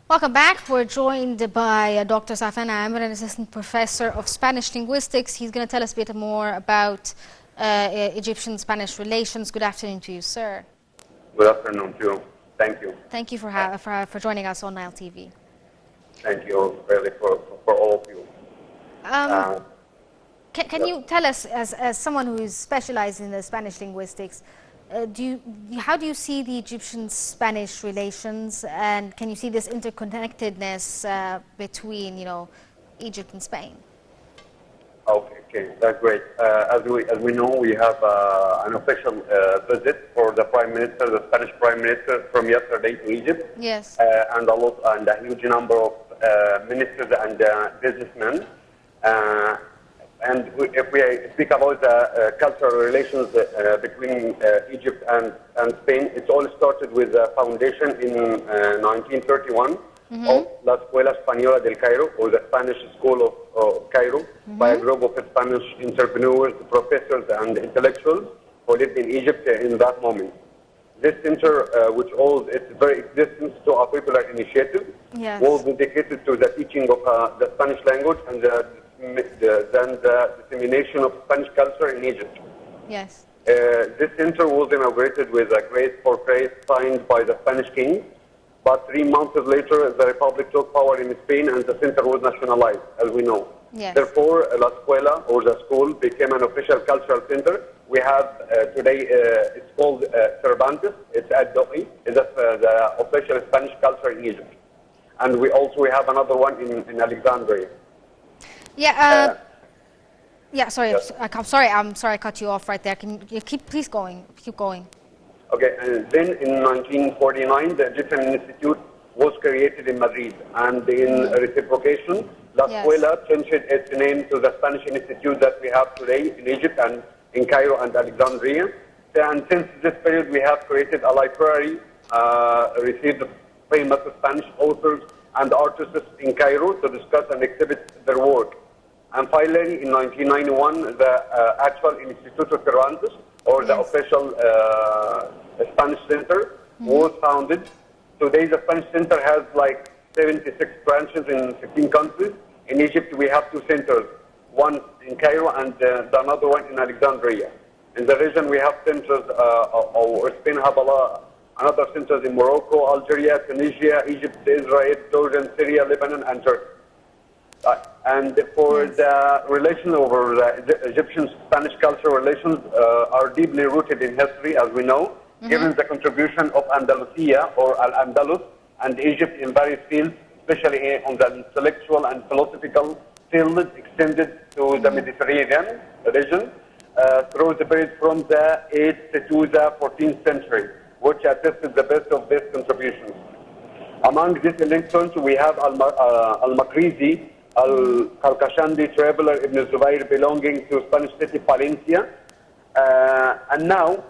Welcome back. We're joined by Dr. Safaan, Amer, an assistant professor of Spanish linguistics. He's going to tell us a bit more about Egyptian-Spanish relations. Good afternoon to you, sir. Good afternoon to you. Thank you. Thank you for joining us on Nile TV. Thank you really for all of you. Can you tell us, as someone who is specialized in the Spanish linguistics, how do you see the Egyptian-Spanish relations, and can you see this interconnectedness between, Egypt and Spain? Okay, that's great. As we know, we have an official visit for the Prime Minister, the Spanish Prime Minister, from yesterday to Egypt. Yes. And a huge number of ministers and businessmen. And if we speak about the cultural relations between Egypt and Spain, it all started with a foundation in 1931 of La Escuela Española del Cairo, or the Spanish School of Cairo, by a group of Spanish entrepreneurs, professors, and intellectuals who lived in Egypt in that moment. This center, which owes its very existence to a popular initiative, yes, was dedicated to the teaching of the Spanish language and the dissemination of Spanish culture in Egypt. Yes. This center was inaugurated with a great portrait signed by the Spanish king, but 3 months later the Republic took power in Spain and the center was nationalized, as we know. Yes. Therefore, La Escuela, or the school, became an official cultural center. We have today, it's called Cervantes, it's at Dohi, it's the official Spanish culture in Egypt. And we have another one in Alexandria. Yeah. Sorry. Yes. I'm sorry I cut you off right there. Can you keep going? Keep going. Okay. And then in 1949, the Egyptian Institute was created in Madrid, and in reciprocation, La Escuela changed its name to the Spanish Institute that we have today in Egypt and in Cairo and Alexandria. And since this period, we have created a library, received famous Spanish authors and artists in Cairo to discuss and exhibit their work. And finally, in 1991, the actual Instituto Cervantes, or the official Spanish Center, was founded. Today, the Spanish Center has like 76 branches in 15 countries. In Egypt, we have 2 centers, one in Cairo and another one in Alexandria. In the region, we have centers, or Spain have another centers in Morocco, Algeria, Tunisia, Egypt, Israel, Jordan, Syria, Lebanon, and Turkey. And for the relation over the Egyptian-Spanish cultural relations are deeply rooted in history, as we know, given the contribution of Andalusia, or Al-Andalus, and Egypt in various fields, especially on the intellectual and philosophical field extended to the Mediterranean region through the period from the 8th to the 14th century, which attested the best of these contributions. Among these elections, we have Al-Makrizi, Al-Qarqashandi traveler Ibn Zubayr belonging to Spanish city Palencia. And now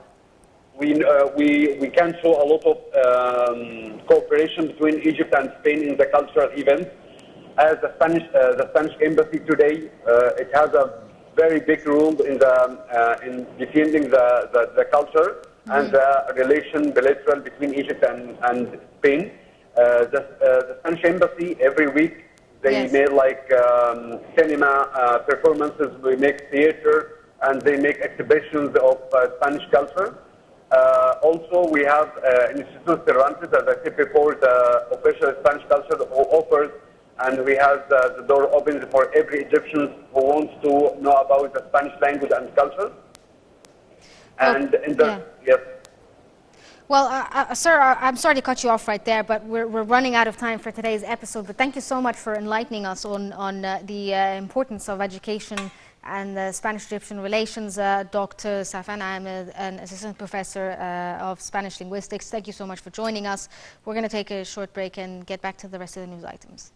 we can show a lot of cooperation between Egypt and Spain in the cultural events. As the Spanish embassy today, it has a very big role in defending the culture and the relation bilateral between Egypt and Spain. The Spanish embassy, every week, they make like cinema performances, we make theater, and they make exhibitions of Spanish culture. Also, we have Instituto Cervantes, as I said before, the official Spanish culture who offers, and we have the door open for every Egyptian who wants to know about the Spanish language and culture. And yes. Well, sir, I'm sorry to cut you off right there, but we're running out of time for today's episode. But thank you so much for enlightening us on the importance of education and Spanish-Egyptian relations. Dr. Safaan, I'm an assistant professor of Spanish linguistics. Thank you so much for joining us. We're going to take a short break and get back to the rest of the news items.